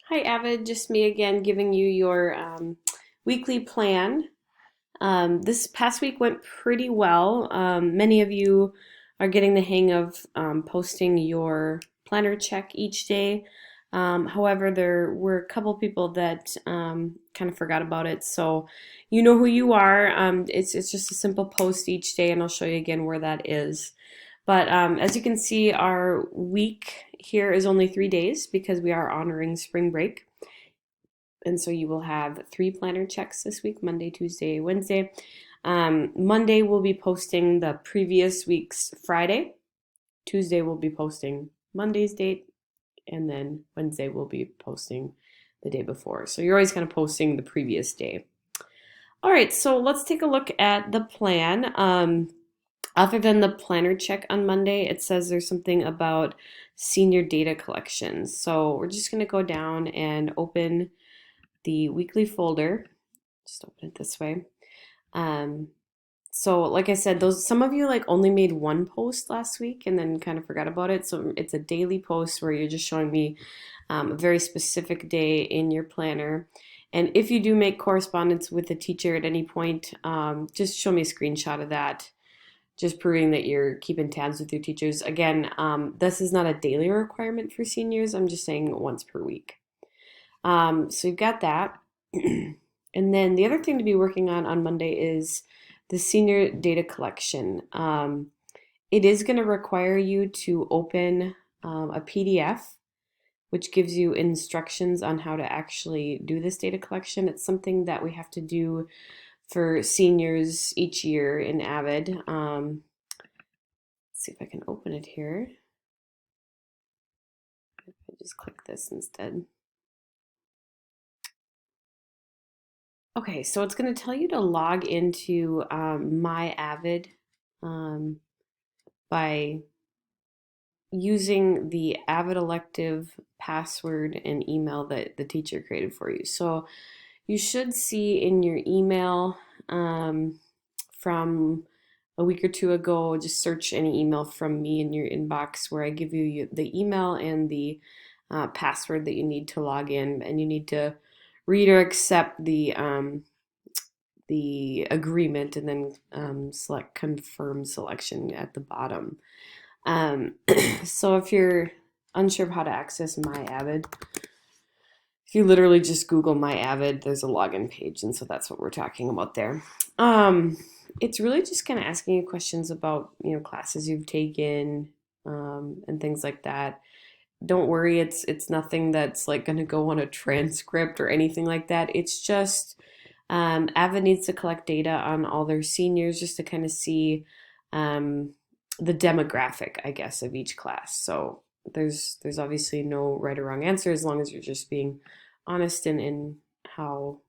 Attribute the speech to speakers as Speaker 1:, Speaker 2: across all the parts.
Speaker 1: Hi, Avid. Just me again giving you your weekly plan. This past week went pretty well. Many of you are getting the hang of posting your planner check each day. However, there were a couple people that kind of forgot about it. So you know who you are. It's just a simple post each day, and I'll show you again where that is. But as you can see, our week here is only 3 days because we are honoring spring break. And so you will have 3 planner checks this week: Monday, Tuesday, Wednesday. Monday we'll be posting the previous week's Friday. Tuesday we'll be posting Monday's date. And then Wednesday we'll be posting the day before. So you're always kind of posting the previous day. All right, so let's take a look at the plan. Other than the planner check on Monday, it says there's something about senior data collections. So we're just going to go down and open the weekly folder. Just open it this way. So like I said, some of you like only made one post last week and then kind of forgot about it. So it's a daily post where you're just showing me a very specific day in your planner. And if you do make correspondence with the teacher at any point, just show me a screenshot of that, just proving that you're keeping tabs with your teachers. Again, this is not a daily requirement for seniors. I'm just saying once per week. So you've got that. And then the other thing to be working on Monday is the senior data collection. It is going to require you to open a PDF, which gives you instructions on how to actually do this data collection. It's something that we have to do for seniors each year in AVID. Let's see if I can open it here. If I just click this instead. Okay, so it's going to tell you to log into My AVID by using the AVID elective password and email that the teacher created for you. So you should see in your email from a week or two ago, just search any email from me in your inbox where I give you the email and the password that you need to log in, and you need to read or accept the agreement and then select confirm selection at the bottom. So if you're unsure of how to access My AVID, if you literally just Google My AVID, there's a login page, and so that's what we're talking about there. It's really just kind of asking you questions about classes you've taken and things like that. Don't worry, it's nothing that's like going to go on a transcript or anything like that. It's just AVID needs to collect data on all their seniors just to kind of see the demographic, I guess, of each class. So there's obviously no right or wrong answer as long as you're just being honest in how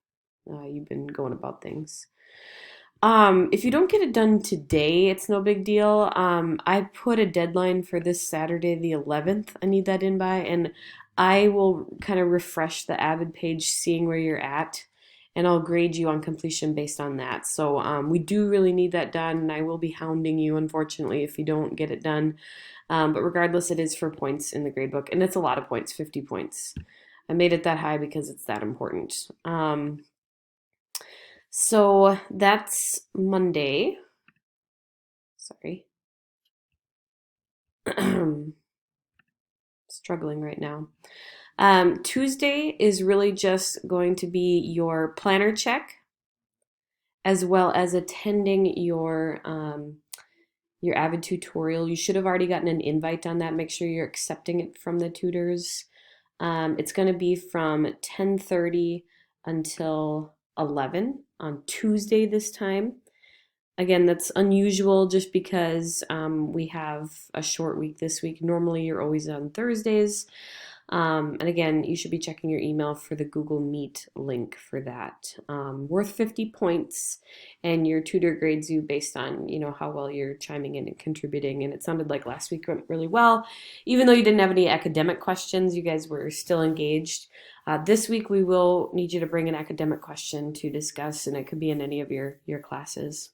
Speaker 1: you've been going about things. If you don't get it done today, it's no big deal. I put a deadline for this Saturday, the 11th. I need that in by, and I will kind of refresh the AVID page, seeing where you're at, and I'll grade you on completion based on that. So we do really need that done, and I will be hounding you, unfortunately, if you don't get it done. But regardless, it is for points in the gradebook, and it's a lot of points, 50 points. I made it that high because it's that important. So that's Monday. Sorry. Struggling right now. Tuesday is really just going to be your planner check, as well as attending your AVID tutorial. You should have already gotten an invite on that. Make sure you're accepting it from the tutors. It's going to be from 10:30 until 11 on Tuesday this time. Again, that's unusual just because we have a short week this week. Normally, you're always on Thursdays. And again, you should be checking your email for the Google Meet link for that. Worth 50 points, and your tutor grades you based on how well you're chiming in and contributing. And it sounded like last week went really well, even though you didn't have any academic questions. You guys were still engaged. This week we will need you to bring an academic question to discuss, and it could be in any of your classes.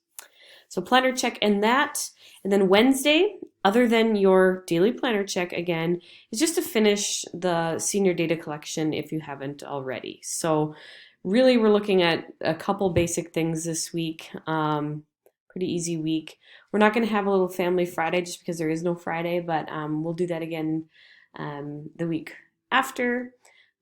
Speaker 1: So planner check in that. And then Wednesday other than your daily planner check again, is just to finish the senior data collection if you haven't already. So really we're looking at a couple basic things this week. Pretty easy week. We're not going to have a little family Friday just because there is no Friday, but we'll do that again the week after.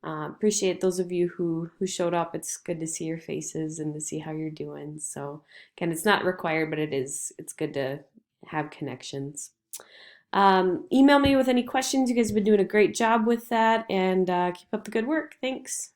Speaker 1: Appreciate those of you who showed up. It's good to see your faces and to see how you're doing. So again, it's not required, but it's good to have connections. Email me with any questions. You guys have been doing a great job with that, and keep up the good work. Thanks.